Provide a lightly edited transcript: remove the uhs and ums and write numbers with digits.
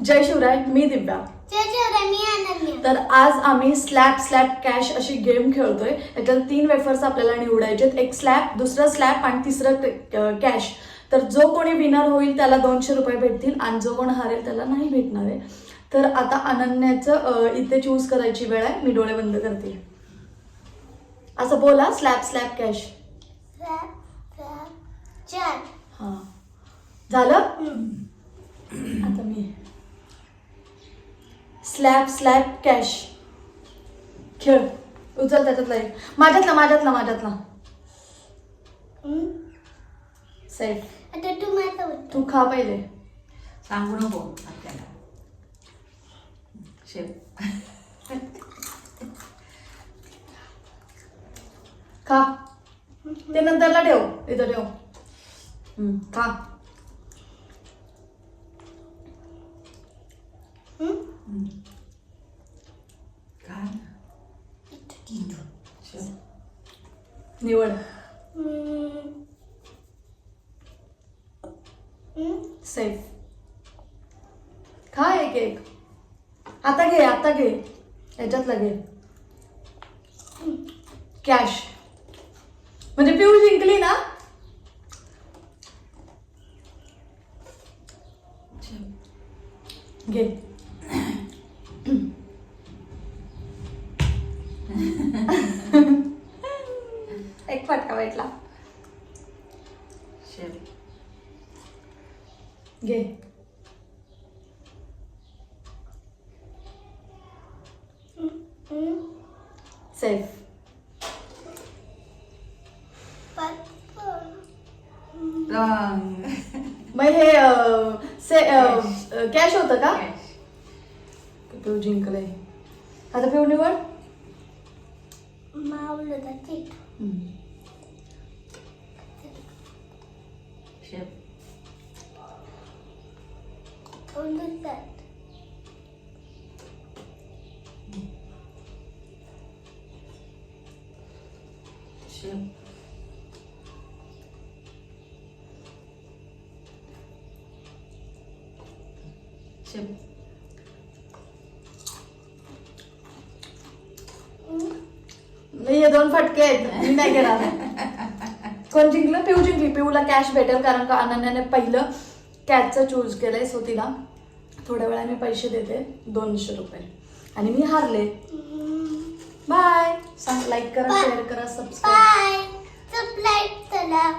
जय शिवराय, मी दिव्या. जय शिवराय, मी अनन्या. तर आज आम्ही स्लॅब कॅश अशी गेम खेळतोय. याच्यात 3 वेफर्स आपल्याला निवडायचे, एक स्लॅब, दुसरं स्लॅब आणि तिसरं कॅश. तर जो कोणी विनर होईल त्याला 200 रुपये भेटतील आणि जो कोण हारेल त्याला नाही भेटणार आहे. तर आता अनन्याचं इथे चूज करायची वेळ आहे. मी डोळे बंद करते. असं बोला, स्लॅब कॅश. चार. हा, झालं. आता मी स्लॅब कॅश खेळ. उचल त्याच्यातला एक, माझ्यातला सेट. आता तू माझं तू खा पहिले. सांगू नको आपल्याला. शेप खा. ते नंतरला ठेव, इथं ठेव. खा. काय निवड. सेफ. खा एक. आता घे याच्यातला घे. कॅश. म्हणजे पिऊ जिंकली ना. घे. एक फटका भेटला. शेप घे. सेफ. रंग मग हे कॅश होतं का. कॅश पिऊ जिंकले. आता पिऊ निवड. मावलं ठीक. शेप शेप शेप हे 2 फटके आहेत. मी नाही घेणार. कोण जिंकलं. पिऊ जिंकली. पिऊला कॅश भेटेल कारण का अनन्याने पहिलं कॅशचं चूज केलंय. सो तिला थोड्या वेळाने पैसे देते, 200 रुपये. आणि मी हारले. बाय. सांग, लाईक करा, शेअर करा, सबस्क्राईब. बाय. सबस्क्राईब करा.